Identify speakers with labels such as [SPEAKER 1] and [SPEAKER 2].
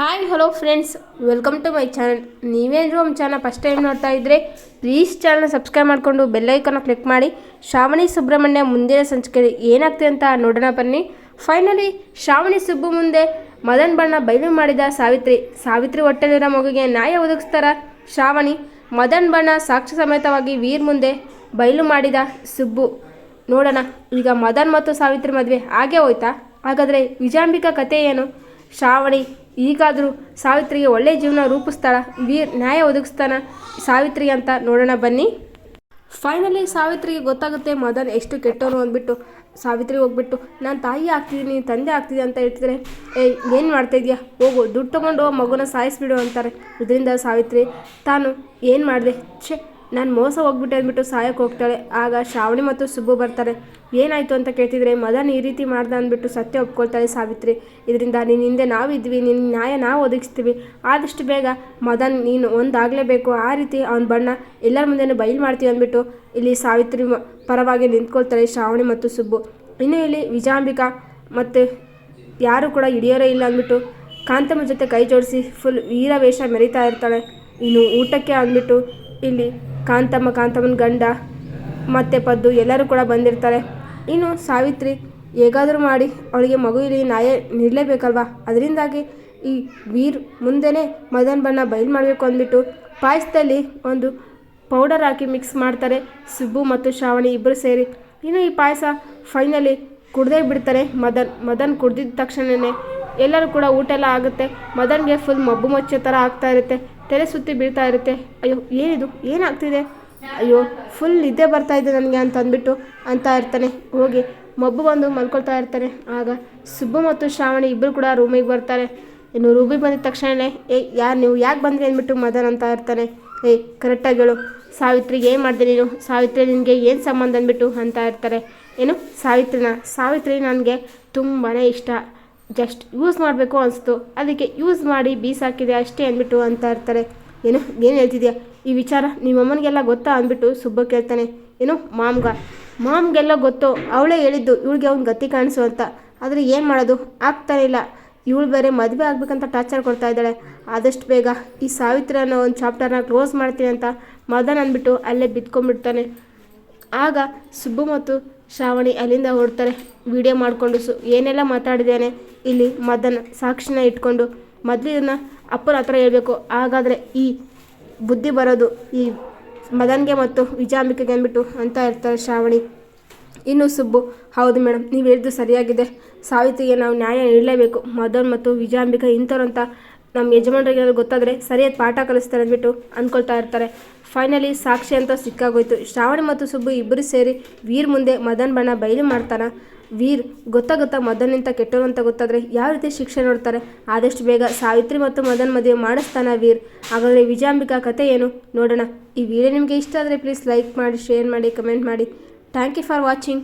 [SPEAKER 1] Hi hello friends, welcome to my channel. ನೀವೇನಾದರೂ ನಮ್ಮ channel first time ನೋಡ್ತಾ ಇದ್ದರೆ ಪ್ಲೀಸ್ ಚಾನಲ್ನ ಸಬ್ಸ್ಕ್ರೈಬ್ ಮಾಡಿಕೊಂಡು ಬೆಲ್ಲೈಕನ್ನ ಕ್ಲಿಕ್ ಮಾಡಿ. ಶ್ರಾವಣಿ ಸುಬ್ರಹ್ಮಣ್ಯ ಮುಂದಿನ ಸಂಚಿಕೆ ಏನಾಗ್ತದೆ ಅಂತ ನೋಡೋಣ ಬನ್ನಿ. ಫೈನಲಿ ಶ್ರಾವಣಿ ಸುಬ್ಬು ಮುಂದೆ ಮದನ್ ಬಣ್ಣ ಬಯಲು ಮಾಡಿದ ಸಾವಿತ್ರಿ ಹೊಟ್ಟೆಲಿರೋ ಮಗುಗೆ ನ್ಯಾಯ ಒದಗಿಸ್ತಾರ ಶ್ರಾವಣಿ. ಮದನ್ ಬಣ್ಣ ಸಾಕ್ಷ್ಯ ಸಮೇತವಾಗಿ ವೀರ್ ಮುಂದೆ ಬಯಲು ಮಾಡಿದ ಸುಬ್ಬು. ನೋಡೋಣ ಈಗ ಮದನ್ ಮತ್ತು ಸಾವಿತ್ರಿ ಮದುವೆ ಹಾಗೆ ಹೋಯ್ತಾ? ಹಾಗಾದರೆ ವಿಜಯಾಂಬಿಕಾ ಕತೆ ಏನು? ಶ್ರಾವಣಿ ಈಗಾದರೂ ಸಾವಿತ್ರಿಗೆ ಒಳ್ಳೆಯ ಜೀವನ ರೂಪಿಸ್ತಾಳ? ವೀರ್ ನ್ಯಾಯ ಒದಗಿಸ್ತಾನ ಸಾವಿತ್ರಿಗೆ ಅಂತ ನೋಡೋಣ ಬನ್ನಿ. ಫೈನಲಿ ಸಾವಿತ್ರಿಗೆ ಗೊತ್ತಾಗುತ್ತೆ ಮದನ್ ಎಷ್ಟು ಕೆಟ್ಟವನು ಅಂದ್ಬಿಟ್ಟು. ಸಾವಿತ್ರಿ ಹೋಗ್ಬಿಟ್ಟು ನಾನು ತಾಯಿ ಆಗ್ತಿದ್ದೀನಿ, ತಂದೆ ಆಗ್ತಿದ್ದೆ ಅಂತ ಹೇಳ್ತಿದ್ರೆ, ಏನು ಮಾಡ್ತಾಯಿದ್ಯಾ, ಹೋಗು ದುಡ್ಡು ತೊಗೊಂಡು ಮಗುನ ಸಾಯಿಸ್ಬಿಡು ಅಂತಾರೆ. ಇದರಿಂದ ಸಾವಿತ್ರಿ ತಾನು ಏನು ಮಾಡಿದೆ, ನಾನು ಮೋಸ ಹೋಗ್ಬಿಟ್ಟೆ ಅಂದ್ಬಿಟ್ಟು ಸಾಯಕ್ಕೆ ಹೋಗ್ತಾಳೆ. ಆಗ ಶ್ರಾವಣಿ ಮತ್ತು ಸುಬ್ಬು ಬರ್ತಾರೆ. ಏನಾಯಿತು ಅಂತ ಕೇಳ್ತಿದ್ರೆ, ಮದನ್ ಈ ರೀತಿ ಮಾಡ್ದೆ ಅಂದ್ಬಿಟ್ಟು ಸತ್ಯ ಒಪ್ಕೊಳ್ತಾಳೆ ಸಾವಿತ್ರಿ. ಇದರಿಂದ ನಿನ್ನ ಹಿಂದೆ ನಾವಿದ್ವಿ, ನಿನ್ನ ನ್ಯಾಯ ನಾವು ಒದಗಿಸ್ತೀವಿ, ಆದಷ್ಟು ಬೇಗ ಮದನ್ ನೀನು ಒಂದಾಗಲೇಬೇಕು, ಆ ರೀತಿ ಅವನ ಬಣ್ಣ ಎಲ್ಲರ ಮುಂದೆನೂ ಬಯಲು ಮಾಡ್ತೀವಿ ಅಂದ್ಬಿಟ್ಟು ಇಲ್ಲಿ ಸಾವಿತ್ರಿ ಪರವಾಗಿ ನಿಂತ್ಕೊಳ್ತಾಳೆ ಶ್ರಾವಣಿ ಮತ್ತು ಸುಬ್ಬು. ಇನ್ನು ಇಲ್ಲಿ ವಿಜಯಾಂಬಿಕಾ ಮತ್ತು ಯಾರು ಕೂಡ ಹಿಡಿಯೋರೇ ಇಲ್ಲ ಅಂದ್ಬಿಟ್ಟು ಕಾಂತಮ್ಮ ಜೊತೆ ಕೈ ಜೋಡಿಸಿ ಫುಲ್ ವೀರವೇಷ ಮೆರೀತಾ ಇರ್ತಾಳೆ. ಇನ್ನು ಊಟಕ್ಕೆ ಅಂದ್ಬಿಟ್ಟು ಇಲ್ಲಿ ಕಾಂತಮ್ಮನ ಗಂಡ ಮತ್ತು ಪದ್ದು ಎಲ್ಲರೂ ಕೂಡ ಬಂದಿರ್ತಾರೆ. ಇನ್ನು ಸಾವಿತ್ರಿ ಹೇಗಾದರೂ ಮಾಡಿ ಅವಳಿಗೆ ಮಗು ಇಲ್ಲಿ ನ್ಯಾಯ ನೀಡಲೇಬೇಕಲ್ವ, ಅದರಿಂದಾಗಿ ಈ ವೀರ್ ಮುಂದೆನೇ ಮದನ್ ಬಣ್ಣ ಬಯಲು ಮಾಡಬೇಕು ಅಂದ್ಬಿಟ್ಟು ಪಾಯಸದಲ್ಲಿ ಒಂದು ಪೌಡರ್ ಹಾಕಿ ಮಿಕ್ಸ್ ಮಾಡ್ತಾರೆ ಸುಬ್ಬು ಮತ್ತು ಶ್ರಾವಣಿ ಇಬ್ಬರು ಸೇರಿ. ಇನ್ನು ಈ ಪಾಯಸ ಫೈನಲಿ ಕುಡ್ದೇ ಬಿಡ್ತಾರೆ ಮದನ್ ಕುಡ್ದಿದ್ದ ತಕ್ಷಣವೇ ಎಲ್ಲರೂ ಕೂಡ ಊಟ ಎಲ್ಲ ಆಗುತ್ತೆ. ಮದನ್ಗೆ ಫುಲ್ ಮಬ್ಬು ಮಚ್ಚೋ ಥರ ಆಗ್ತಾ ಇರುತ್ತೆ, ತಲೆ ಸುತ್ತಿ ಬೀಳ್ತಾ ಇರುತ್ತೆ. ಅಯ್ಯೋ ಏನಿದು, ಏನಾಗ್ತಿದೆ, ಅಯ್ಯೋ ಫುಲ್ ನಿದ್ದೆ ಬರ್ತಾ ಇದೆ ನನಗೆ ಅಂತ ಅಂದ್ಬಿಟ್ಟು ಅಂತ ಇರ್ತಾನೆ. ಹೋಗಿ ಮಬ್ಬು ಬಂದು ಮಲ್ಕೊಳ್ತಾ ಇರ್ತಾನೆ. ಆಗ ಸುಬ್ಬು ಮತ್ತು ಶ್ರಾವಣಿ ಇಬ್ಬರು ಕೂಡ ರೂಮಿಗೆ ಬರ್ತಾರೆ. ಇನ್ನು ರೂಮಿಗೆ ಬಂದಿದ ತಕ್ಷಣವೇ ಯಾರು ನೀವು, ಯಾಕೆ ಬಂದ್ರಿ ಅಂದ್ಬಿಟ್ಟು ಮದನ್ ಅಂತ ಇರ್ತಾನೆ. ಕರೆಕ್ಟಾಗಿ ಹೇಳು ಸಾವಿತ್ರಿಗೆ, ಏನು ಮಾಡಿದೆ ನೀನು, ಸಾವಿತ್ರಿ ನಿನಗೆ ಏನು ಸಂಬಂಧ ಅಂದ್ಬಿಟ್ಟು ಅಂತ ಇರ್ತಾರೆ. ಏನು ಸಾವಿತ್ರಿ ನನಗೆ ತುಂಬಾ ಇಷ್ಟ, ಜಸ್ಟ್ ಯೂಸ್ ಮಾಡಬೇಕು ಅನಿಸ್ತು, ಅದಕ್ಕೆ ಯೂಸ್ ಮಾಡಿ ಬೀಸಾಕಿದೆ ಅಷ್ಟೇ ಅಂದ್ಬಿಟ್ಟು ಅಂತ ಇರ್ತಾರೆ. ಏನು ಹೇಳ್ತಿದ್ಯಾ, ಈ ವಿಚಾರ ನಿಮ್ಮಮ್ಮನಿಗೆಲ್ಲ ಗೊತ್ತಾ ಅಂದ್ಬಿಟ್ಟು ಸುಬ್ಬ ಕೇಳ್ತಾನೆ. ಏನು ಮಾಮ್ಗೆಲ್ಲ ಗೊತ್ತು, ಅವಳೇ ಹೇಳಿದ್ದು ಇವಳಿಗೆ ಅವ್ನು ಗತಿ ಕಾಣಿಸು ಅಂತ. ಆದರೆ ಏನು ಮಾಡೋದು, ಆಗ್ತಾನೆ ಇಲ್ಲ, ಇವಳು ಬೇರೆ ಮದುವೆ ಆಗ್ಬೇಕಂತ ಟಾರ್ಚರ್ ಕೊಡ್ತಾ ಇದ್ದಾಳೆ. ಆದಷ್ಟು ಬೇಗ ಈ ಸಾವಿತ್ರಿ ಅನ್ನೋ ಒಂದು ಚಾಪ್ಟರ್ನ ಕ್ಲೋಸ್ ಮಾಡ್ತೀನಿ ಅಂತ ಮದನ್ ಅಂದ್ಬಿಟ್ಟು ಅಲ್ಲೇ ಬಿದ್ಕೊಂಡ್ಬಿಡ್ತಾನೆ. ಆಗ ಸುಬ್ಬು ಮತ್ತು ಶ್ರಾವಣಿ ಅಲ್ಲಿಂದ ಹೊರಡ್ತಾರೆ. ವಿಡಿಯೋ ಮಾಡಿಕೊಂಡು ಏನೆಲ್ಲ ಮಾತಾಡಿದ್ದೇನೆ ಇಲ್ಲಿ ಮದನ್ ಸಾಕ್ಷಿನ ಇಟ್ಕೊಂಡು ಮೊದಲು ಇದನ್ನು ಅಪ್ಪನ ಹತ್ರ ಹೇಳಬೇಕು, ಹಾಗಾದರೆ ಈ ಬುದ್ಧಿ ಬರೋದು ಈ ಮದನ್ಗೆ ಮತ್ತು ವಿಜಯಾಂಬಿಕೆಗೆ ಅಂದ್ಬಿಟ್ಟು ಅಂತ ಇರ್ತಾರೆ ಶ್ರಾವಣಿ. ಇನ್ನು ಸುಬ್ಬು, ಹೌದು ಮೇಡಮ್, ನೀವು ಹೇಳಿದ್ದು ಸರಿಯಾಗಿದೆ, ಸಾವಿತ್ರಿಗೆ ನಾವು ನ್ಯಾಯ ನೀಡಲೇಬೇಕು. ಮದನ್ ಮತ್ತು ವಿಜಯಾಂಬಿಕೆ ಇಂಥವ್ರು ಅಂತ ನಮ್ಮ ಯಜಮಾನರಿಗೆ ಗೊತ್ತಾದರೆ ಸರಿಯಾದ ಪಾಠ ಕಲಿಸ್ತಾರೆ ಅಂದ್ಬಿಟ್ಟು ಅಂದ್ಕೊಳ್ತಾ ಇರ್ತಾರೆ. ಫೈನಲಿ ಸಾಕ್ಷಿ ಅಂತ ಸಿಕ್ಕಾಗೋಯ್ತು. ಶ್ರಾವಣಿ ಮತ್ತು ಸುಬ್ಬು ಇಬ್ಬರು ಸೇರಿ ವೀರ್ ಮುಂದೆ ಮದನ್ ಬಣ್ಣ ಬಯಲು ಮಾಡ್ತಾನೆ. ವೀರ್ ಗೊತ್ತಾಗುತ್ತಾ ಮದನ್ ಅಂತ ಕೆಟ್ಟರು ಅಂತ ಗೊತ್ತಾದರೆ ಯಾವ ರೀತಿ ಶಿಕ್ಷೆ ನೋಡ್ತಾರೆ. ಆದಷ್ಟು ಬೇಗ ಸಾವಿತ್ರಿ ಮತ್ತು ಮದನ್ ಮದುವೆ ಮಾಡಿಸ್ತಾನೆ ವೀರ್. ಹಾಗಾದರೆ ವಿಜಯಾಂಬಿಕಾ ಕತೆ ಏನು ನೋಡೋಣ. ಈ ವಿಡಿಯೋ ನಿಮಗೆ ಇಷ್ಟ ಆದರೆ ಪ್ಲೀಸ್ ಲೈಕ್ ಮಾಡಿ, ಶೇರ್ ಮಾಡಿ, ಕಮೆಂಟ್ ಮಾಡಿ. Thank you for watching.